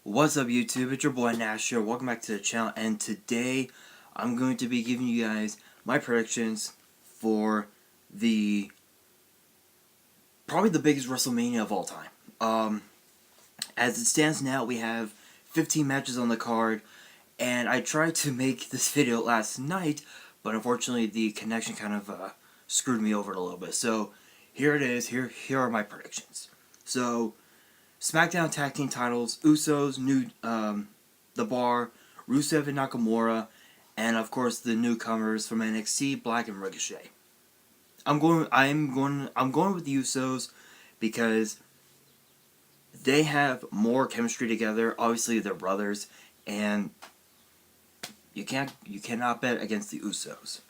What's up YouTube, it's your boy Nash here, welcome back to the channel, and today I'm going to be giving you guys my predictions for probably the biggest WrestleMania of all time. As it stands now, we have 15 matches on the card, and I tried to make this video last night, but unfortunately the connection kind of screwed me over a little bit. So here it is, here are my predictions. So SmackDown Tag Team titles, Usos, The Bar, Rusev and Nakamura, and of course the newcomers from NXT, Black and Ricochet. I'm going with the Usos because they have more chemistry together. Obviously they're brothers, and you cannot bet against the Usos.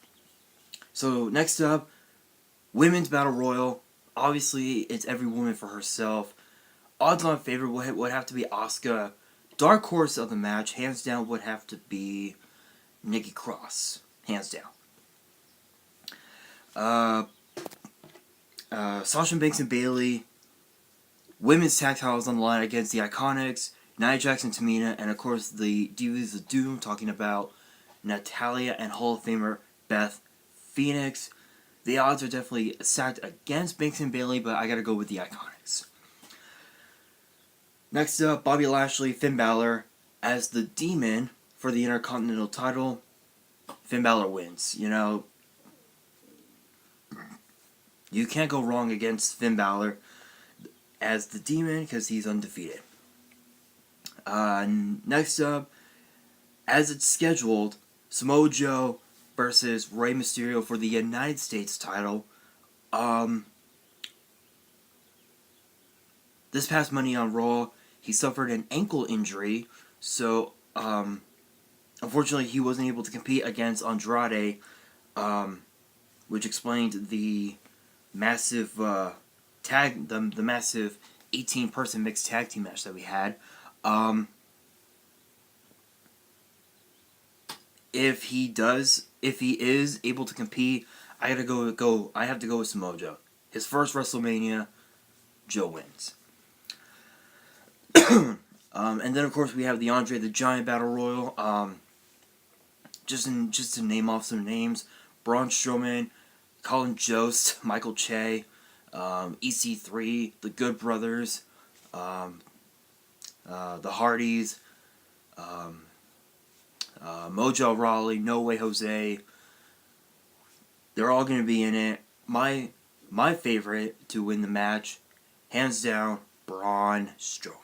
So next up, Women's Battle Royal. Obviously it's every woman for herself. Odds-on favorite would have to be Asuka. Dark horse of the match, hands down, would have to be Nikki Cross. Hands down. Sasha Banks and Bayley. Women's tag titles on the line against the Iconics, Nia Jax and Tamina, and of course the Divas of Doom, talking about Natalya and Hall of Famer Beth Phoenix. The odds are definitely stacked against Banks and Bayley, but I gotta go with the Iconics. Next up, Bobby Lashley, Finn Balor as the Demon for the Intercontinental title. Finn Balor wins. You know, you can't go wrong against Finn Balor as the Demon because he's undefeated. Next up, as it's scheduled, Samoa Joe versus Rey Mysterio for the United States title. This past Monday on Raw, he suffered an ankle injury, so unfortunately he wasn't able to compete against Andrade, which explained the massive the massive 18-person mixed tag team match that we had. If he is able to compete, I have to go with Samoa Joe. His first WrestleMania, Joe wins. And then of course we have the Andre the Giant Battle Royal. Just to name off some names: Braun Strowman, Colin Jost, Michael Che, EC3, the Good Brothers, the Hardys, Mojo Rawley, No Way Jose. They're all going to be in it. My favorite to win the match, hands down, Braun Strowman.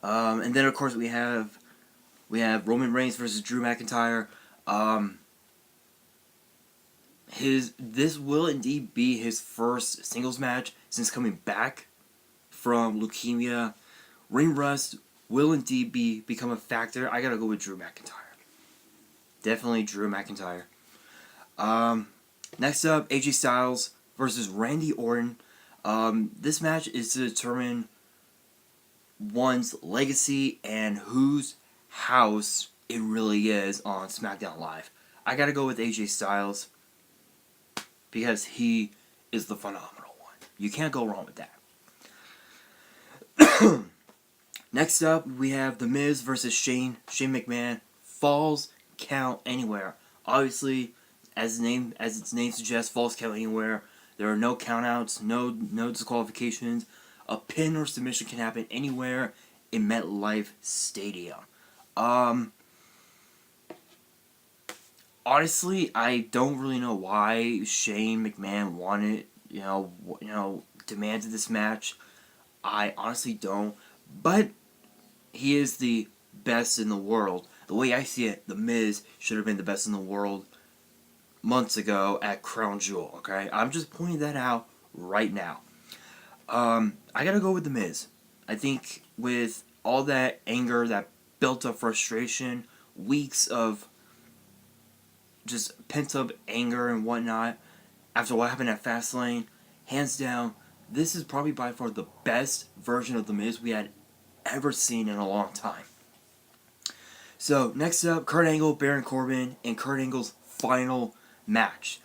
And then of course we have Roman Reigns versus Drew McIntyre. This will indeed be his first singles match since coming back from leukemia. Ring rust will indeed become a factor. I gotta go with Drew McIntyre. Definitely Drew McIntyre. Next up, AJ Styles versus Randy Orton. This match is to determine one's legacy and whose house it really is on SmackDown Live. I gotta go with AJ Styles because he is the phenomenal one. You can't go wrong with that. Next up, we have The Miz versus Shane McMahon. Falls count anywhere. Obviously, as its name suggests, falls count anywhere. There are no countouts, no disqualifications. A pin or submission can happen anywhere in MetLife Stadium. Honestly, I don't really know why Shane McMahon demanded this match. I honestly don't. But he is the best in the world. The way I see it, The Miz should have been the best in the world months ago at Crown Jewel, okay? I'm just pointing that out right now. I gotta go with The Miz. I think with all that anger, that built-up frustration, weeks of just pent-up anger and whatnot, after what happened at Fastlane, hands down, this is probably by far the best version of The Miz we had ever seen in a long time. So, next up, Kurt Angle, Baron Corbin, and Kurt Angle's final match.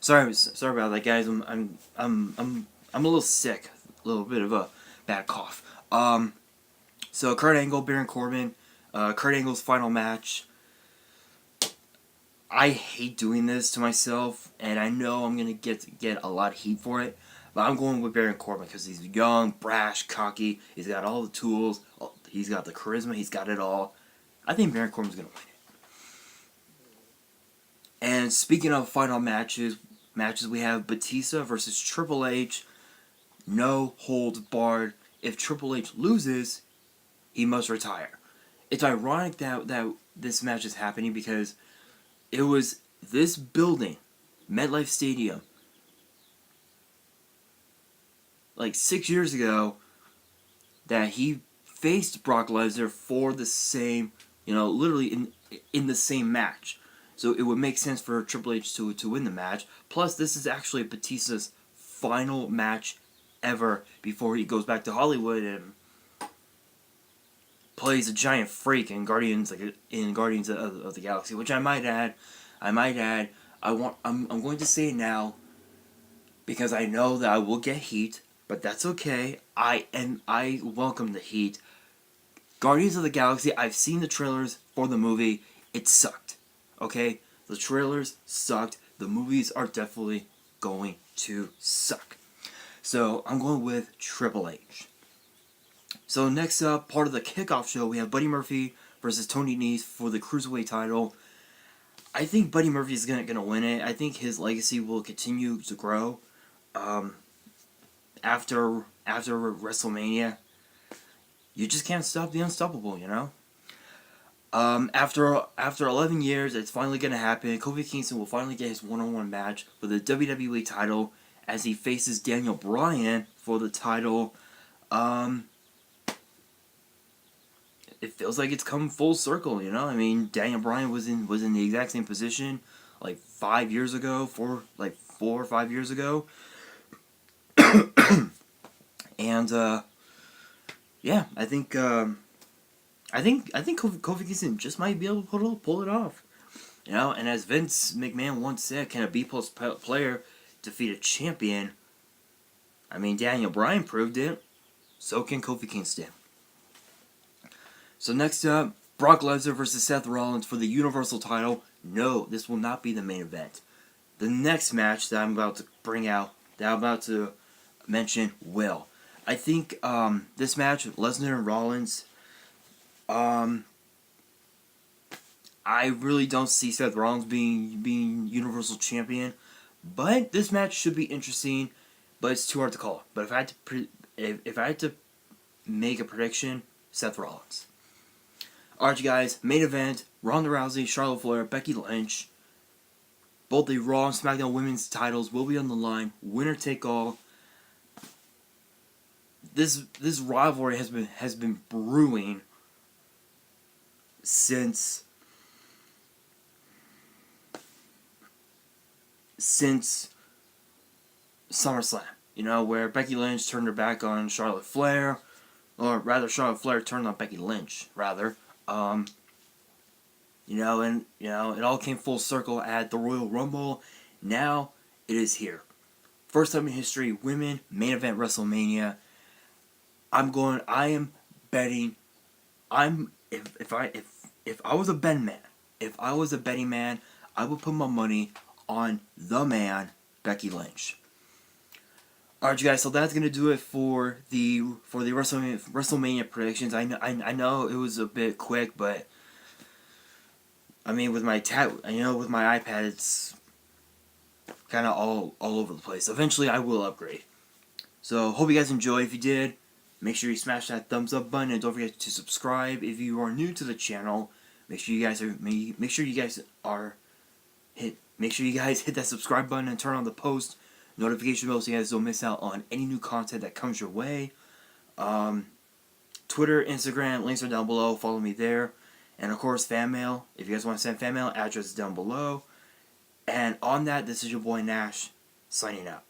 sorry about that, guys. I'm a little sick, a little bit of a bad cough. So Kurt Angle, Baron Corbin, Kurt Angle's final match. I hate doing this to myself, and I know I'm gonna get a lot of heat for it. But I'm going with Baron Corbin because he's young, brash, cocky. He's got all the tools. He's got the charisma. He's got it all. I think Baron Corbin's gonna win it. And speaking of final matches we have Batista versus Triple H. No holds barred. If Triple H loses, he must retire. It's ironic that this match is happening because it was this building, MetLife Stadium, like 6 years ago, that he faced Brock Lesnar for the same, literally in the same match. So it would make sense for Triple H to win the match. Plus, this is actually Batista's final match ever before he goes back to Hollywood and plays a giant freak in Guardians of the Galaxy, which I might add, I'm going to say it now because I know that I will get heat, but that's okay. I welcome the heat. Guardians of the Galaxy, I've seen the trailers for the movie. It sucked. Okay? The trailers sucked. The movies are definitely going to suck. So, I'm going with Triple H. So, next up, part of the kickoff show, we have Buddy Murphy versus Tony Nese for the Cruiserweight title. I think Buddy Murphy is gonna win it. I think his legacy will continue to grow after WrestleMania. You just can't stop the unstoppable, After 11 years, it's finally gonna happen. Kofi Kingston will finally get his one-on-one match for the WWE title as he faces Daniel Bryan for the title. It feels like it's come full circle, I mean, Daniel Bryan was in the exact same position like 5 years ago, 4 or 5 years ago. And yeah, I think Kofi Kingston just might be able to pull it off. And as Vince McMahon once said, can a B-plus player defeat a champion? I mean, Daniel Bryan proved it. So can Kofi Kingston. So next up, Brock Lesnar versus Seth Rollins for the Universal title. No, this will not be the main event. The next match that I'm about to bring out, that I'm about to mention, will. I think this match, Lesnar and Rollins, I really don't see Seth Rollins being Universal Champion, but this match should be interesting. But it's too hard to call. But if I had to make a prediction, Seth Rollins. Alright, you guys, main event, Ronda Rousey, Charlotte Flair, Becky Lynch. Both the Raw and SmackDown women's titles will be on the line. Winner take all. This rivalry has been brewing since SummerSlam. Where Becky Lynch turned her back on Charlotte Flair, or rather Charlotte Flair turned on Becky Lynch, rather. It all came full circle at the Royal Rumble. Now it is here. First time in history, women, main event WrestleMania. I am betting. If I was a betting man, I would put my money on the man, Becky Lynch. Alright, you guys, so that's gonna do it for the WrestleMania predictions. I know it was a bit quick, but I mean with my with my iPad, it's kind of all over the place. Eventually, I will upgrade. So hope you guys enjoy. If you did, make sure you smash that thumbs up button and don't forget to subscribe. If you are new to the channel, make sure you guys hit that subscribe button and turn on the post notification bell so you guys don't miss out on any new content that comes your way. Twitter, Instagram, links are down below. Follow me there. And of course, fan mail. If you guys want to send fan mail, address is down below. And on that, this is your boy Nash, signing out.